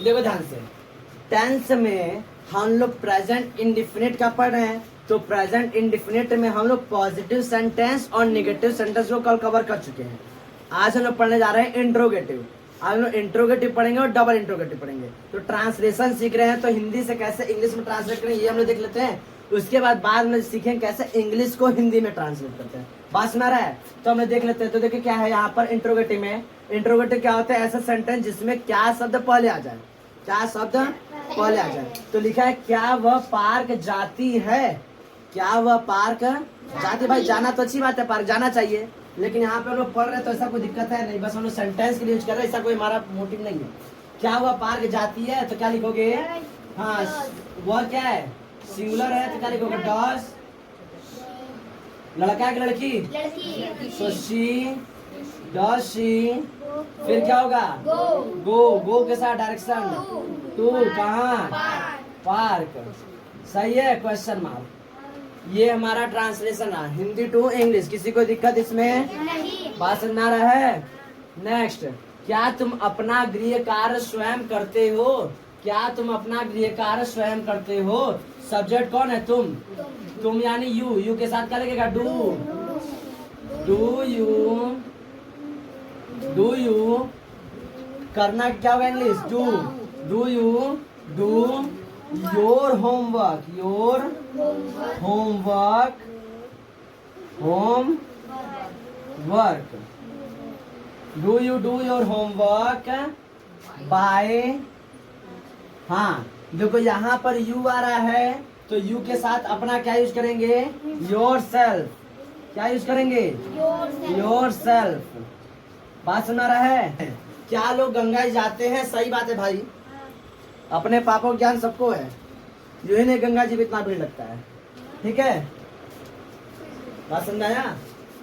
देखो ध्यान से, टेंस में हम लोग प्रेजेंट इंडिफिनिट का पढ़ रहे हैं, तो प्रेजेंट इंडिफिनिट में हम लोग पॉजिटिव सेंटेंस और नेगेटिव सेंटेंस को कल कवर कर चुके हैं। आज हम लोग पढ़ने जा रहे हैं इंट्रोगेटिव। आज हम लोग इंट्रोगेटिव पढ़ेंगे और डबल इंट्रोगेटिव पढ़ेंगे। तो ट्रांसलेशन सीख रहे हैं, तो हिंदी से कैसे इंग्लिश में ट्रांसलेट करें ये हम लोग देख लेते हैं। उसके बाद में सीखेंगे कैसे इंग्लिश को हिंदी में ट्रांसलेट करते हैं। बात सुना रहा है, तो हमें देख लेते हैं। तो देखिए क्या है यहाँ पर इंट्रोगेटिव में। इंट्रोगेटिव क्या होता है? ऐसा सेंटेंस जिसमें क्या शब्द पहले आ जाए, क्या शब्द पहले आ जाए। तो लिखा है क्या वह पार्क जाती है, क्या वह पार्क जाती। भाई जाना तो अच्छी बात है, पार्क जाना चाहिए, लेकिन यहाँ पे हम लोग पढ़ रहे हैं तो ऐसा कोई दिक्कत है नहीं, बस हम लोग सेंटेंस के लिए यूज कर रहे हैं, ऐसा कोई हमारा मोटिव नहीं है। क्या वह पार्क जाती है, तो क्या लिखोगे? हाँ, वह क्या है? सिंगुलर है, तो क्या लिखोगे? डस। लड़का है कि लड़की? सो शी, डस शी, फिर क्या होगा? गो के साथ डायरेक्शन, टू, कहाँ? पार्क। सही है? Question mark. ये हमारा ट्रांसलेशन है हिंदी टू इंग्लिश। किसी को दिक्कत इसमें? बात समझ में आ रहा है? नेक्स्ट, क्या तुम अपना गृह कार्य स्वयं करते हो? क्या तुम अपना गृह कार्य स्वयं करते हो? सब्जेक्ट कौन है? तुम यानी यू के साथ क्या लगेगा? डू यू करना क्या होगा English? Do you do your homework, do you do your homework bye. हाँ देखो यहाँ पर यू आ रहा है, तो यू के साथ अपना क्या यूज करेंगे? Your self. क्या यूज करेंगे? Your self. बात सुना रहा है? क्या लोग गंगा जी जाते हैं? सही बात है भाई, अपने पापों का ज्ञान सबको है, जो ही नहीं गंगा जी में इतना भीड़ लगता है। ठीक है, बात समझ आया?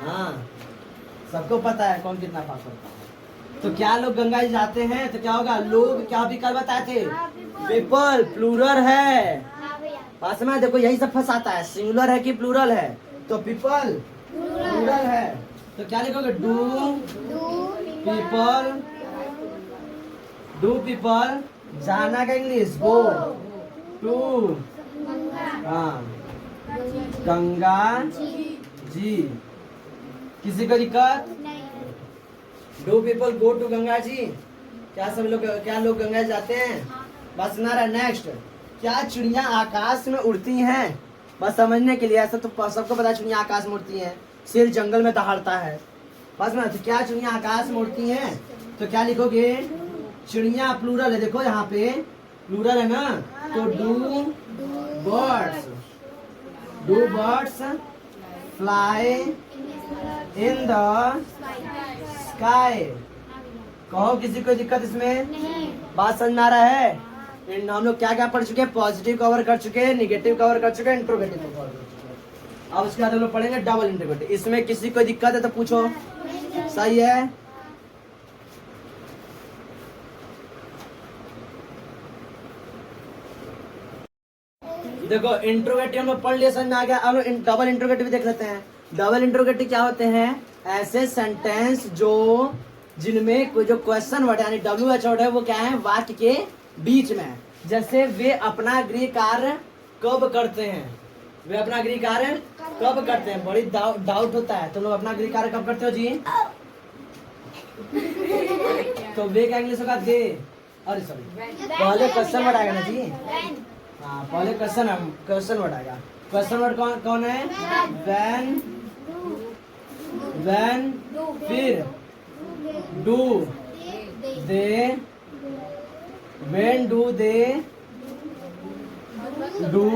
हाँ, सबको पता है कौन कितना पाप करता है। तो क्या लोग गंगा जी जाते हैं, तो क्या होगा? लोग क्या भी कल बताए थे? पीपल, प्लूरल है। बात समझ? देखो यही सब फंसाता है, सिंगुलर है कि प्लूरल है। तो पीपल प्लूरल है, तो क्या लिखोगे? डू पीपल जाना का इंग्लिश? गो टू, हाँ, गंगा जी। किसी को दिक्कत? Do people go to Ganga ji? क्या सब लोग, क्या लोग गंगा जाते हैं? बस सुना रहा। नेक्स्ट, क्या चिड़िया आकाश में उड़ती हैं? बस समझने के लिए, ऐसा तो सबको पता है चिड़िया आकाश में उड़ती हैं, सिर जंगल में दहाड़ता है। बस ना, तो क्या चिड़िया आकाश में उड़ती हैं? तो क्या लिखोगे? चिड़िया प्लूरल है, देखो यहाँ पे प्लूरल है ना, तो do birds fly in the sky. कहो किसी को दिक्कत इसमें? बात समझ में आ रहा है? हम लोग क्या क्या पढ़ चुके हैं? पॉजिटिव कवर कर चुके हैं, निगेटिव कवर कर चुके हैं, इंट्रोगेटिव कवर कर चुके हैं। अब उसके बाद हम लोग पढ़ेंगे डबल इंट्रोगेटिव। इसमें किसी को दिक्कत है तो पूछो। सही है? देखो इंट्रोगेटिव में पढ़ लिया, समझ में आ गया। अब डबल इंट्रोगेटिव देख लेते हैं। डबल इंट्रोगेटिव क्या होते हैं? ऐसे सेंटेंस जो जिनमें कोई जो क्वेश्चन वर्ड यानी WH वर्ड है वो क्या है? वाक्य के बीच में। जैसे वे अपना गृह कार्य कब करते हैं? वे अपना गृह कार्य कब करते हैं? बड़ी डाउट होता है, तो लोग अपना गृह कार्य कब करते हो जी? तो वे क्या इंग्लिश होगा? दे। अरे सॉरी, पहले क्वेश्चन वर्ड आएगा ना जी। हाँ, पहले क्वेश्चन वर्ड आएगा। क्वेश्चन वर्ड कौन है? व्हेन, फिर do they, when do they do,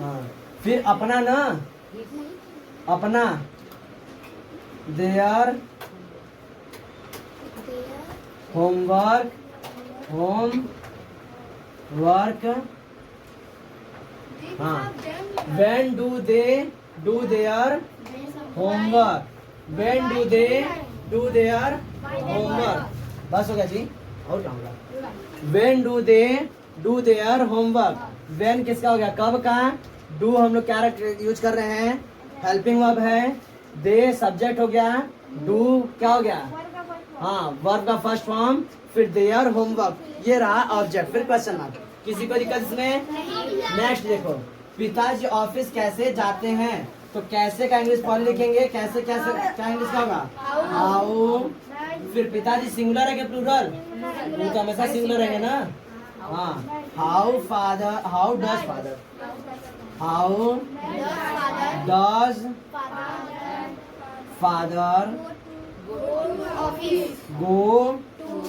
हाँ, फिर अपना ना, अपना देयर होमवर्क, हाँ, when do they do their homework, when do they do their homework। बस हो गया जी, और क्या होगा? when do they do their homework। when किसका हो गया? कब का? do हम लोग क्या यूज कर रहे हैं? हेल्पिंग वर्ब है। दे सब्जेक्ट हो गया। do क्या हो गया? हाँ, वर्ब का फर्स्ट फॉर्म। फिर देयर होमवर्क, ये रहा ऑब्जेक्ट, फिर क्वेश्चन मार्क। किसी को दिक्कत इसमें? नेक्स्ट देखो, पिताजी ऑफिस कैसे जाते हैं, तो कैसे का इंग्लिश पहले लिखेंगे, कैसे कैसे क्या इंग्लिश का होगा? हाउ। फिर पिताजी सिंगुलर है क्या प्लूरल? वो तो हमेशा सिंगुलर रहेंगे ना। हाँ, how father, how does father, how does father go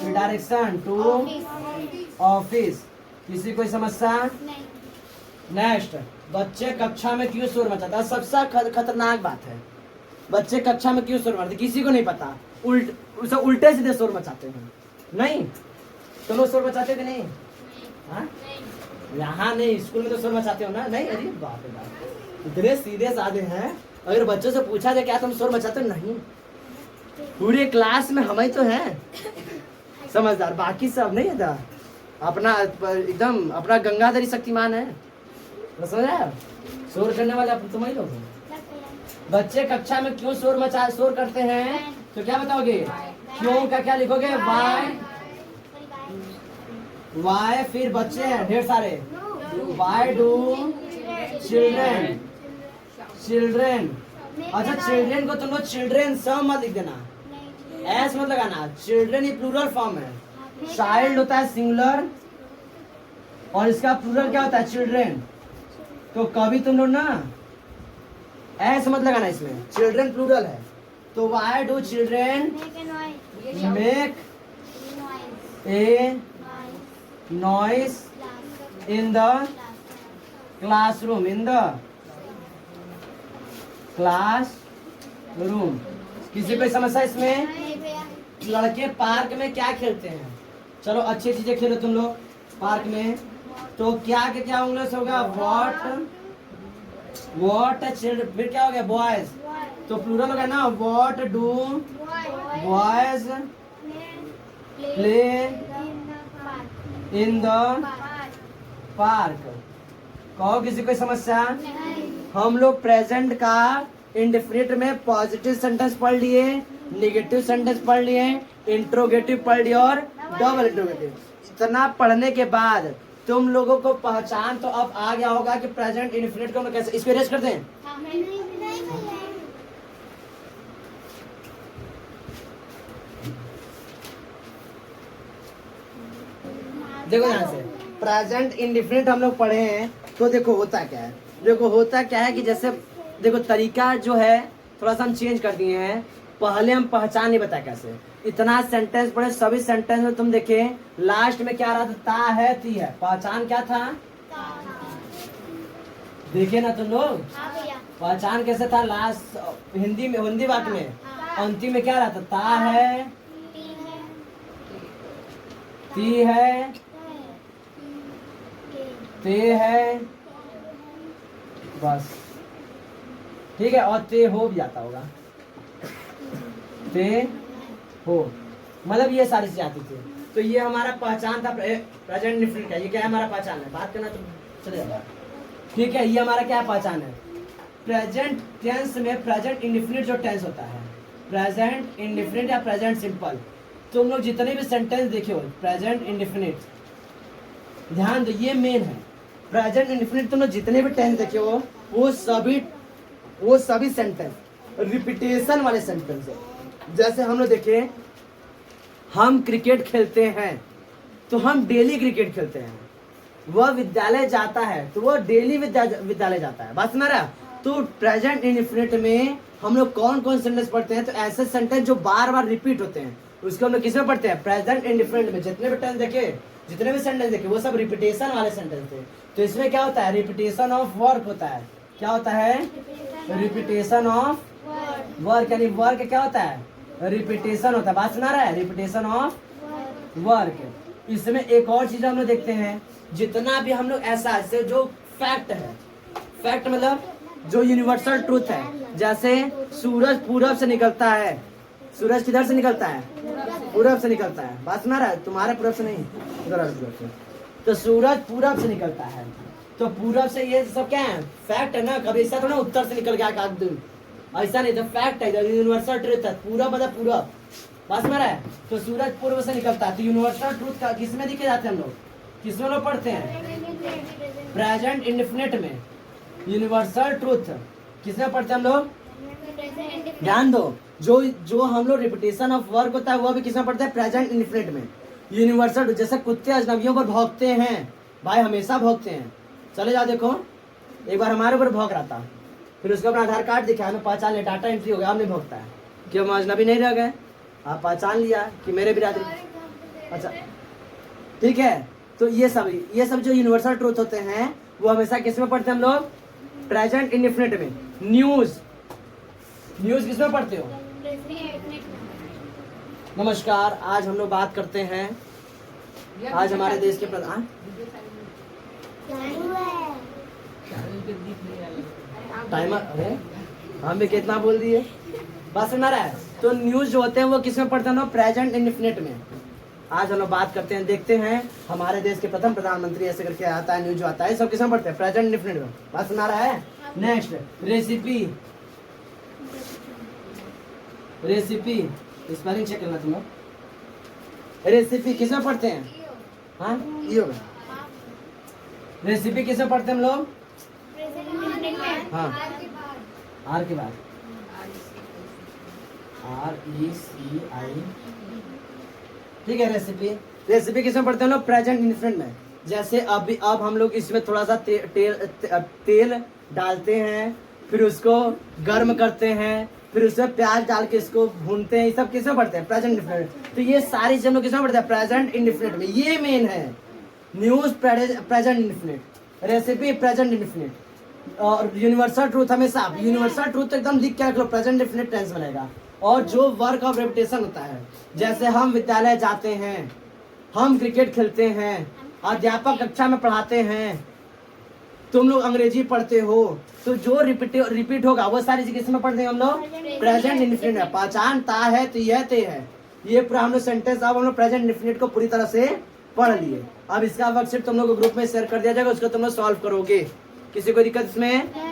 direction to office. किसी कोई समस्या? नेक्स्ट, बच्चे कक्षा में क्यों शोर मचाते हैं? सबसे खतरनाक बात है, बच्चे कक्षा में क्यों शोर मचाते हैं? किसी को नहीं पता। उल्टे सीधे शोर मचाते हैं। नहीं तो लोग शोर मचाते कि नहीं? हाँ, यहाँ नहीं, स्कूल में तो शोर मचाते हो ना? नहीं, अरे बाप रे बाप, इतने सीधे साधे हैं। अगर बच्चों से पूछा जाए क्या तुम शोर मचाते हो? नहीं, पूरे क्लास में हम ही तो हैं समझदार, बाकी सब नहीं है। अपना एकदम अपना गंगाधरी शक्तिमान है, समझ रहे? शोर करने वाले तुम ही लोग हो। बच्चे कक्षा में क्यों शोर करते हैं, तो क्या बताओगे? क्यों का क्या लिखोगे? वाई। फिर बच्चे हैं ढेर सारे, वाई डू चिल्ड्रेन। अच्छा, चिल्ड्रेन को तुम लोग चिल्ड्रेन सब मत लिख देना, एस मत लगाना। चिल्ड्रेन ये प्लूरल फॉर्म है, चाइल्ड होता है सिंगुलर और इसका प्लूरल क्या होता है? चिल्ड्रेन। तो कभी तुम लोग ना एस मत लगाना इसमें, चिल्ड्रेन प्लूरल है। तो why do children make a noise in the classroom, in the classroom. किसी को समस्या इसमें? लड़के पार्क में क्या खेलते हैं? चलो अच्छी चीजें खेलो तुम लोग पार्क में। तो क्या के क्या इंग्लिश होगा? What children. फिर क्या हो गया? बॉयज, तो प्लूरल होगा ना, what do boys play in the park. कहो किसी कोई समस्या? हम लोग प्रेजेंट का इंडेफिनिट में पॉजिटिव सेंटेंस पढ़ लिए, नेगेटिव सेंटेंस पढ़ लिए, इंट्रोगेटिव पढ़ लिए और डबल इंट्रोगेटिव। इतना पढ़ने के बाद तुम लोगों को पहचान तो अब आ गया होगा कि प्रेजेंट इंडेफिनिट को हम कैसे इसको रेस्ट करते हैं। देखो यहाँ से प्रेजेंट इंडेफिनिट हम लोग पढ़े हैं, तो देखो होता क्या है। देखो होता क्या है कि जैसे देखो तरीका जो है थोड़ा सा हम चेंज कर दिए हैं। पहले हम पहचान नहीं बताया कैसे, इतना सेंटेंस पढ़े, सभी सेंटेंस में तुम देखे लास्ट में क्या रहा था? ता है ती है। पहचान क्या था? देखे ना तुम लोग? पहचान कैसे था? लास्ट हिंदी में, हिंदी वाक्य में अंतिम में क्या रहा था? ता है, ती है, ते है, बस ठीक है। और ते हो भी जाता होगा, ते हो, मतलब ये सारी चीजें आती थी। तो ये हमारा पहचान था प्रेजेंट इंडेफिनिट का। ये क्या है? हमारा पहचान है। बात करना तो चले जाएगा, ठीक है। ये हमारा क्या पहचान है? प्रेजेंट टेंस में प्रेजेंट इंडेफिनिट जो टेंस होता है, प्रेजेंट इंडेफिनिट या प्रेजेंट सिंपल, तुम लोग जितने भी सेंटेंस देखे हो प्रेजेंट इंडेफिनिट, ध्यान दो ये मेन है। प्रेजेंट इंडेफिनिट तुम लोग जितने भी टेंस देखे हो वो सभी सेंटेंस रिपीटेशन वाले सेंटेंस है। जैसे हम लोग देखे, हम क्रिकेट खेलते हैं तो हम डेली क्रिकेट खेलते हैं। वह विद्यालय जाता है तो वह डेली विद्यालय जाता है। बात सुना रहा? तो प्रेजेंट इंडेफिनिट में हम लोग कौन कौन सेंटेंस पढ़ते हैं? तो ऐसे सेंटेंस जो बार बार रिपीट होते हैं उसको हम लोग किसमें पढ़ते हैं? प्रेजेंट इंडेफिनिट में। जितने भी टेंस देखे, जितने भी सेंटेंस देखे वो सब रिपीटेशन वाले सेंटेंस थे। तो इसमें क्या होता है? रिपीटेशन ऑफ वर्क होता है। क्या होता है? रिपीटेशन ऑफ वर्क, यानी वर्क क्या होता है? रिपीटेशन होता है। बात सुना रहा है? Repetition of work. इसमें एक और चीज हम लोग देखते हैं, जितना भी हम लोग ऐसा जो फैक्ट है, फैक्ट मतलब जो यूनिवर्सल ट्रूथ है, जैसे सूरज पूरब से निकलता है। सूरज किधर से निकलता है? पूरब से निकलता है। बात सुना रहा है? तुम्हारे पूरब से नहीं, उधर पूरब से। तो सूरज पूरब से निकलता है, तो पूरब से ये सब क्या है? फैक्ट है ना। कभी ऐसा थोड़ा उत्तर से निकल गया दिन, ऐसा नहीं। तो फैक्ट है, यूनिवर्सल ट्रूथ है। पूरब मतलब पूरब, बस में रहा है। तो सूरज पूर्व से निकलता है, तो यूनिवर्सल ट्रूथ का किसमें दिखे जाते हैं हम लोग, किसमें लोग पढ़ते हैं, प्रेजेंट इंडेफिनिट में। यूनिवर्सल ट्रूथ किसमें पढ़ते हैं हम लोग, ध्यान दो, जो जो हम लोग रिपीटेशन ऑफ वर्क होता है वो भी किसमें पढ़ते हैं, प्रेजेंट इंडेफिनिट में। यूनिवर्सल, जैसे कुत्ते अजनबियों पर भौंकते हैं, भाई हमेशा भौंकते हैं। चले जाओ देखो, एक बार हमारे ऊपर भौंक रहा था, फिर उसको अपना आधार कार्ड दिखाया, हमें पहचान लिया, डाटा एंट्री हो गया, अब नहीं भौंकता है, क्यों हम अजनबी नहीं रह गए, आप पहचान लिया कि मेरे बिरादरी। अच्छा ठीक है, तो ये सब जो यूनिवर्सल ट्रूथ होते हैं वो हमेशा किसमें पढ़ते हैं हम लोग, प्रेजेंट इंडेफिनिट में। न्यूज किसमें पढ़ते हो, नमस्कार, आज हम लोग बात करते हैं, आज हमारे देश के प्रधान टाइमर, अरे हम भी कितना बोल दिए, बस में रहा है। तो न्यूज जो होते हैं वो किसमें पढ़ते हैं लोग, प्रेजेंट इंडेफिनिट में। आज हम लोग बात करते हैं, देखते हैं हमारे देश के प्रथम प्रधानमंत्री ऐसे करके आता है, न्यूज जो आता है सब किसमें पढ़ते हैं, प्रेजेंट इंडेफिनिट में। बस में रहा है। नेक्स्ट रेसिपी स्पेलिंग चेक करना तुम लोग, रेसिपी किसमें पढ़ते हैं, हाँ ये होगा, रेसिपी किसमें पढ़ते हैं हम लोग, हाँ आर के बाद RECI, ठीक है। रेसिपी किसमें पढ़ते हैं लोग, प्रेजेंट इंडेफिनिट में। जैसे अब हम लोग इसमें थोड़ा सा तेल डालते हैं, फिर उसको गर्म करते हैं, फिर उसमें प्याज डाल के इसको भूनते हैं, ये सब किसमें पढ़ते हैं, प्रेजेंट इंडेफिनिट। तो ये सारी चीजें लोग किसमें पढ़ते हैं, प्रेजेंट इंडेफिनिट में। ये मेन है, news present indefinite, recipe present indefinite, और यूनिवर्सल ट्रूथ हमेशा, यूनिवर्सल ट्रूथ तो एकदम लिख के रख लो, प्रेजेंट इंडेफिनिट टेंस बनेगा। और जो वर्क ऑफ रेपिटेशन होता है, जैसे हम विद्यालय जाते हैं, हम क्रिकेट खेलते हैं, अध्यापक कक्षा में पढ़ाते हैं, तुम लोग अंग्रेजी पढ़ते हो, तो जो रिपीट होगा वो सारी चीजें किसमें पढ़ते हैं हम लोग, प्रेजेंट इंडेफिनिट में। पहचानता है तो यह ते है, ये पूरा हम लोग सेंटेंस अब हम लोग प्रेजेंट इंडेफिनिट को पूरी तरह से पढ़ लिए। अब इसका वर्कशीट तुम लोग को ग्रुप में शेयर कर दिया जाएगा, उसको तुम लोग सॉल्व करोगे, किसी को दिक्कत इसमें